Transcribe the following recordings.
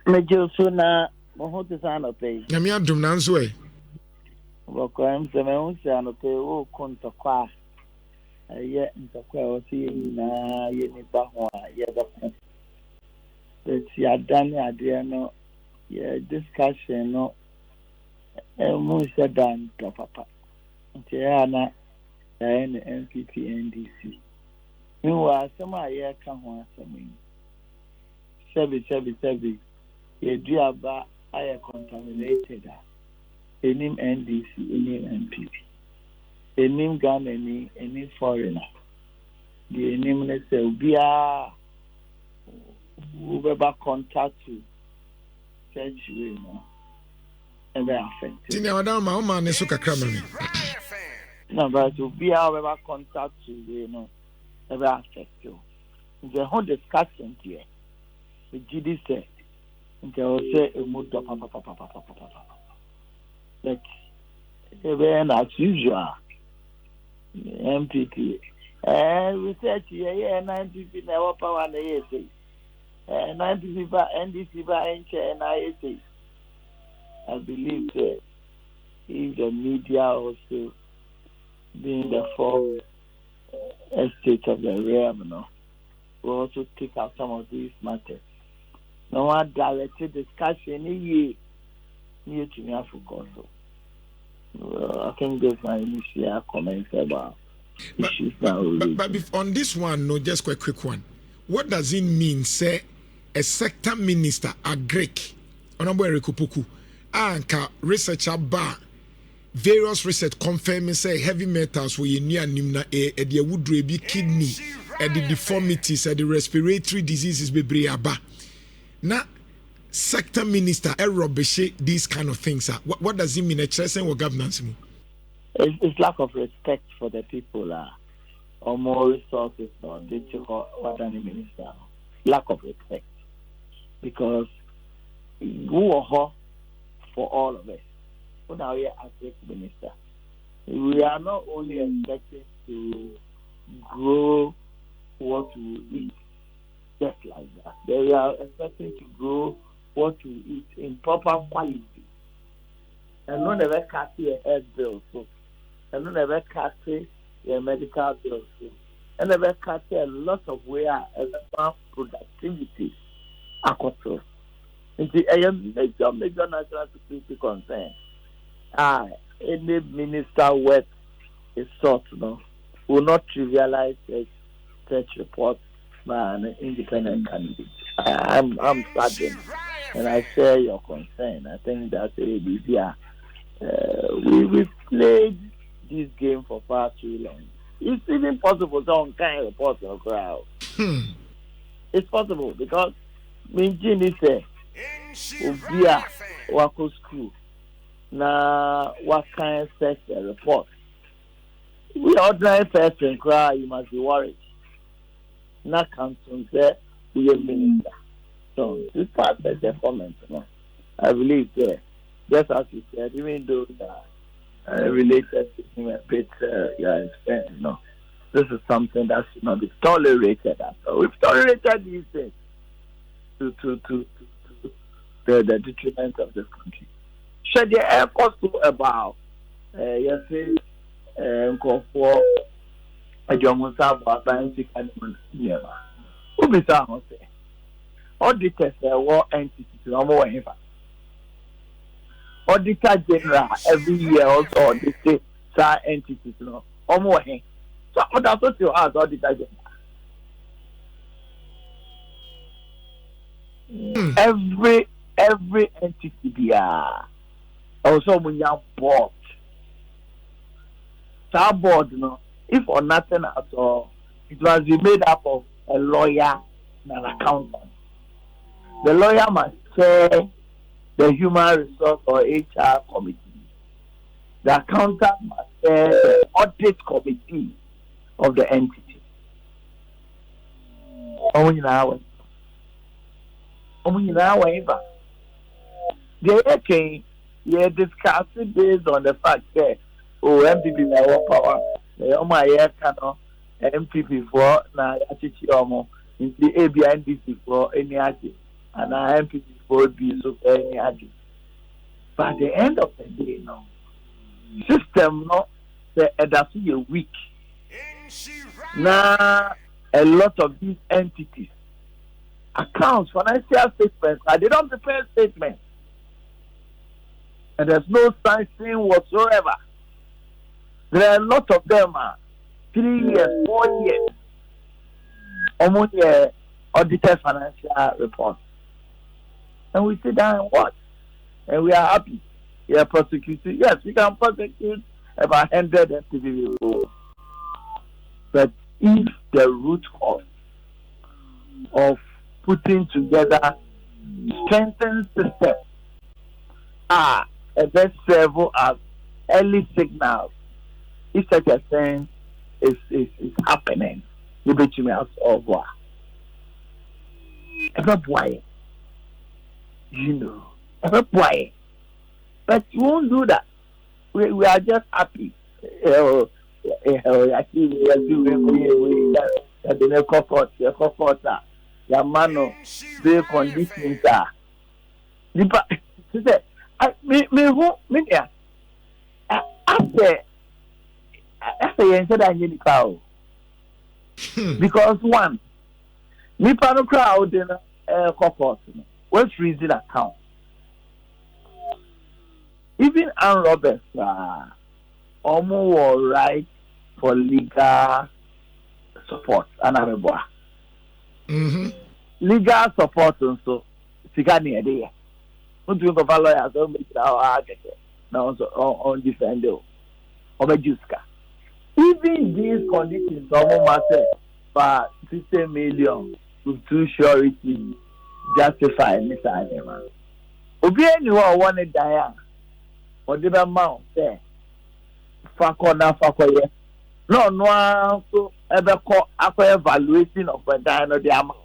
Mejusuna Mohotisano pay. Yamia Dumnanswe. Rockram Semeusano pay, oh, Contaqua. Yet in the quality na Yenipahua, yet the Yadani Adriano, yeah, discussion, no, and Musa Dan Papa. Tiana, and NPP NDC. Meanwhile, some are here come on something. Seven. You do about I contaminated. Any NDC, any NPP. Any Ghana, any foreigner. The name is Ubia whoever contact you. Church, you know, ever affected. Tina, Madame, my is so crammy. No, but Ubia whoever contact you, know, ever affect you. The whole discussion here, the GD said, they will say a mood of but even as usual. MPP. Research here, 9PP never power and ASA. 9PP by NDC by and ISA. I believe that if the media also being the full estate of the realm, no, will also take out some of these matters. No one directed discussion near to me Africa. I think that's my initial comment about issues now. But on this one, no, just a quick one. What does it mean, say, a sector minister, a Greek, Honorable Opoku, and researcher bar, various research confirming say heavy metals were in near Nimna, the wood be kidney, the deformities, the respiratory diseases, be briaba. Now, sector minister rubbish these kind of things. What does it mean? A chasing or governance? It's lack of respect for the people, or more resources, or what any minister. Lack of respect, because who are for all of us. Who now here as minister, we are not only expected to grow what we eat, just like that. They are expecting to grow what we eat in proper quality. And not ever carry a health bill, so and not ever carry a medical bill, so and never carry a lot of where productivity across. It's a major national security concern. Any minister work is sought, no, will not trivialize such reports by an independent candidate. I'm saddened, and I share your concern. I think that we played this game for far too long. It's even possible some kind of report or crowd. It's possible because Minjini say, "Ubia wako school na what kind of sex report." We ordinary person cry, you must be worried. Not council say we are minister. So this part of the comment, no, I believe just as you said, even though related to him a bit, no, this is something that should not be tolerated. We've tolerated these things to the detriment of this country. Should the air cost about for a young Saba scientific animal never. Who be sound say? Auditors war entity to no more ever. Auditor General every year also audit entities no more. So that's what you ask Auditor General. Every entity be also when you board. That board, no, if for nothing at all, it must be made up of a lawyer and an accountant. The lawyer must chair the human resource or HR committee. The accountant must chair the audit committee of the entity. They discuss it based on the fact that MPP na power. MPP for na achichi omo. Inti ABNDC for any achi. and our MPP would be so any idea. But at the end of the day, no system, no, that's a week. Now, a lot of these entities, accounts, financial statements, they don't prepare statements. And there's no sanction whatsoever. There are a lot of them, 3 years, 4 years, almost audited financial reports. And we sit down and watch. And we are happy. We are prosecuting. Yes, we can prosecute about 100 STV people. But if the root cause of putting together strengthened system are a best serve as early signals, if such a thing is happening, you bet me out of war. Why? You know, why? But you won't do that. We are just happy. Yamano, the conditions are. Because one, me pano crowd in a corporate, what's freezing account? Even Ann Roberts, almost right for legal support, and legal support also. Sigani idea. Don't you go follow lawyers? Don't make it our now on defend you. Even these conditions, almost matter for 60 million with 2 surety justify Mr. Animal. Obi anyone wanted die. Or the amount there. Fakoye. No, so ever call after evaluation of a dino the amount.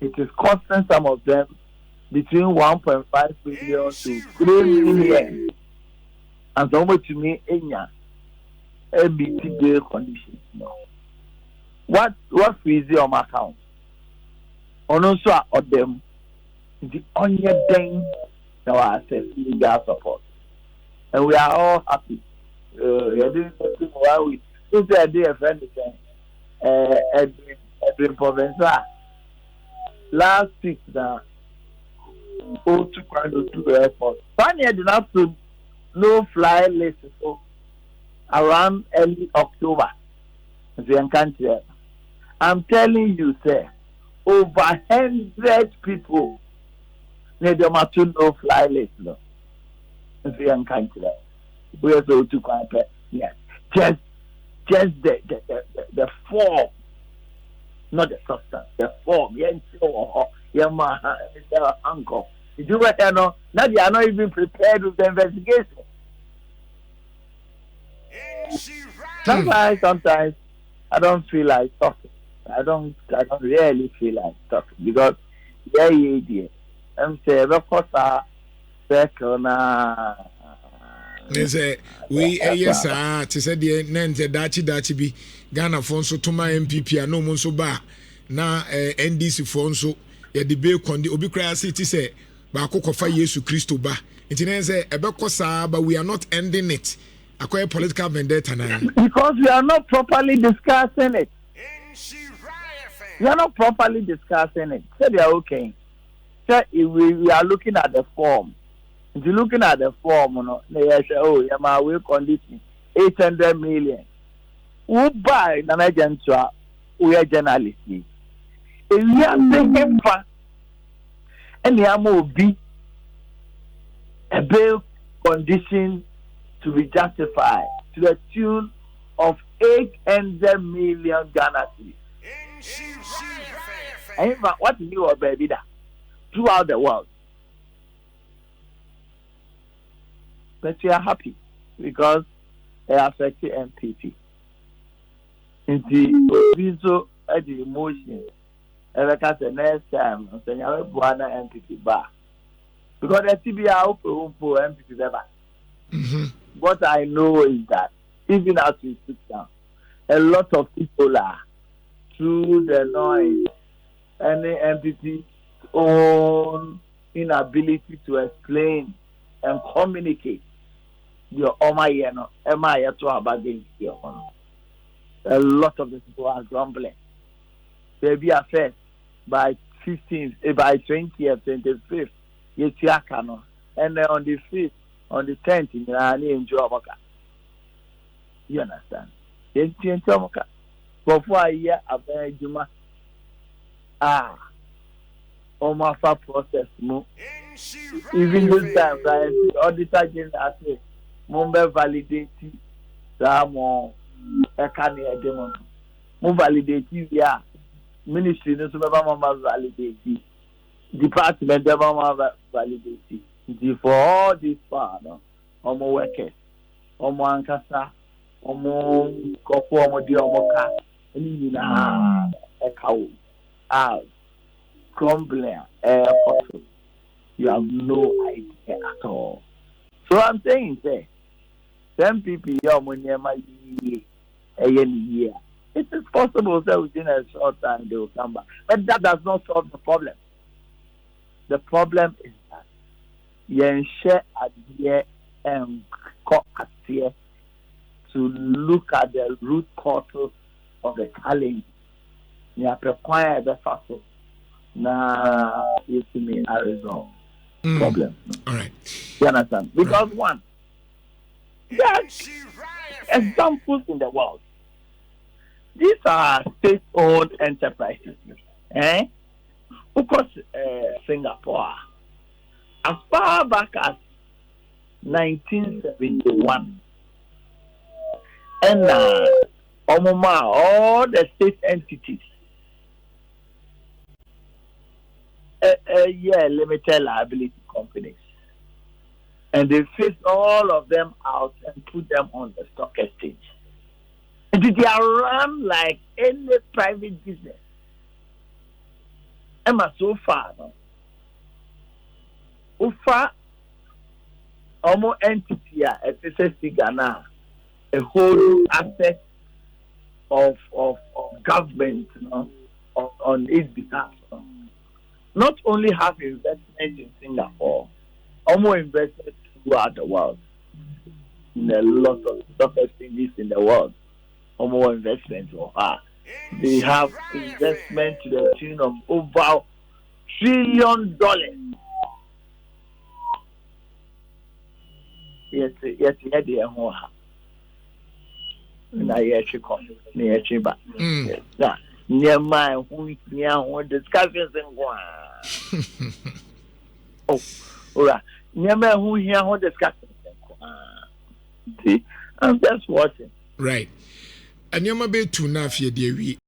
It is costing some of them between 1.5 billion to 3 million. And so much to me, MBT conditions. No. What freeze on my account? On also of them, the only thing now access legal support. And we are all happy. You're doing something while we do the idea of anything. Edwin Province. Last week, the Opoku to the airport. Funny, I did not put no fly list so around early October. I'm telling you, sir, over 100 people need them to no fly list. No, we are so to compare. Yes, just the form, not the substance. The form. Uncle. Did you what I know? Now they are not even prepared with the investigation. Sometimes I don't feel like talking. I don't really feel like talking because I'm saying because they say we yes to say the nente dachi bi Ghana fonso to my MPP no monso ba na NDC fonso ya the be kondi obi kra city say ba kokofa Yesu Kristo ba nti say ebekọ saa but we are not ending it akoye political vendetta na because we are not properly discussing it. We are not properly discussing it. Say they are okay. Say we are looking at the form. If you're looking at the form, they say, oh, yeah, my will condition 800 million. Who buy an agent? We are journalists. If we are taking fast, and there will be a bail condition to be justified to the tune of 800 million Ghana cedis. And in fact, what is your baby that throughout the world? But we are happy because they affect the MPP. In the emotion, the next time, I'm saying, I will Boadu MPP bar. Because the TBI open for MPP ever. What I know is that even as we sit down, a lot of people are through the noise. Any MPP own inability to explain and communicate your to about this. A lot of the people are grumbling. They'll be affected by 15th, by 20th, 25th, Yetiakano, and then on the 5th, on the 10th, in Jomoka. You understand? In Jomoka. Before a year, Juma. Omafa process mo. Even this time, the auditor general say, Mumbai validate Samo Ekani Edemon. Mum validate ya ministry no so mama validate. Department mama validate. For all this part, no, omo workers, omo ankasa, omo koko, omo di omo ka, any na ekawo, crumbling, you have no idea at all. So I'm saying, say, some people year. It is possible that within a short time they will come back, but that does not solve the problem. The problem is that share idea and to look at the root causes of the challenge. You have required the factor. Now, you see me a resolve problem. All right. You understand? Because one, there are examples in the world. These are state-owned enterprises. Of course, Singapore. As far back as 1971, and all the state entities, limited liability companies, and they phased all of them out and put them on the stock exchange. And they are run like any private business. Emma, so far, almost entity at Ghana, a whole asset of government, on its behalf. Not only have investment in Singapore, almost investment throughout the world. In a lot of stock exchanges in the world, almost investment for her. They have investment to the tune of over $1 trillion. Yes, near my who discussions and one. Oh, right. Near my who here who discussions and see, I'm just watching. Right. And you may be too now,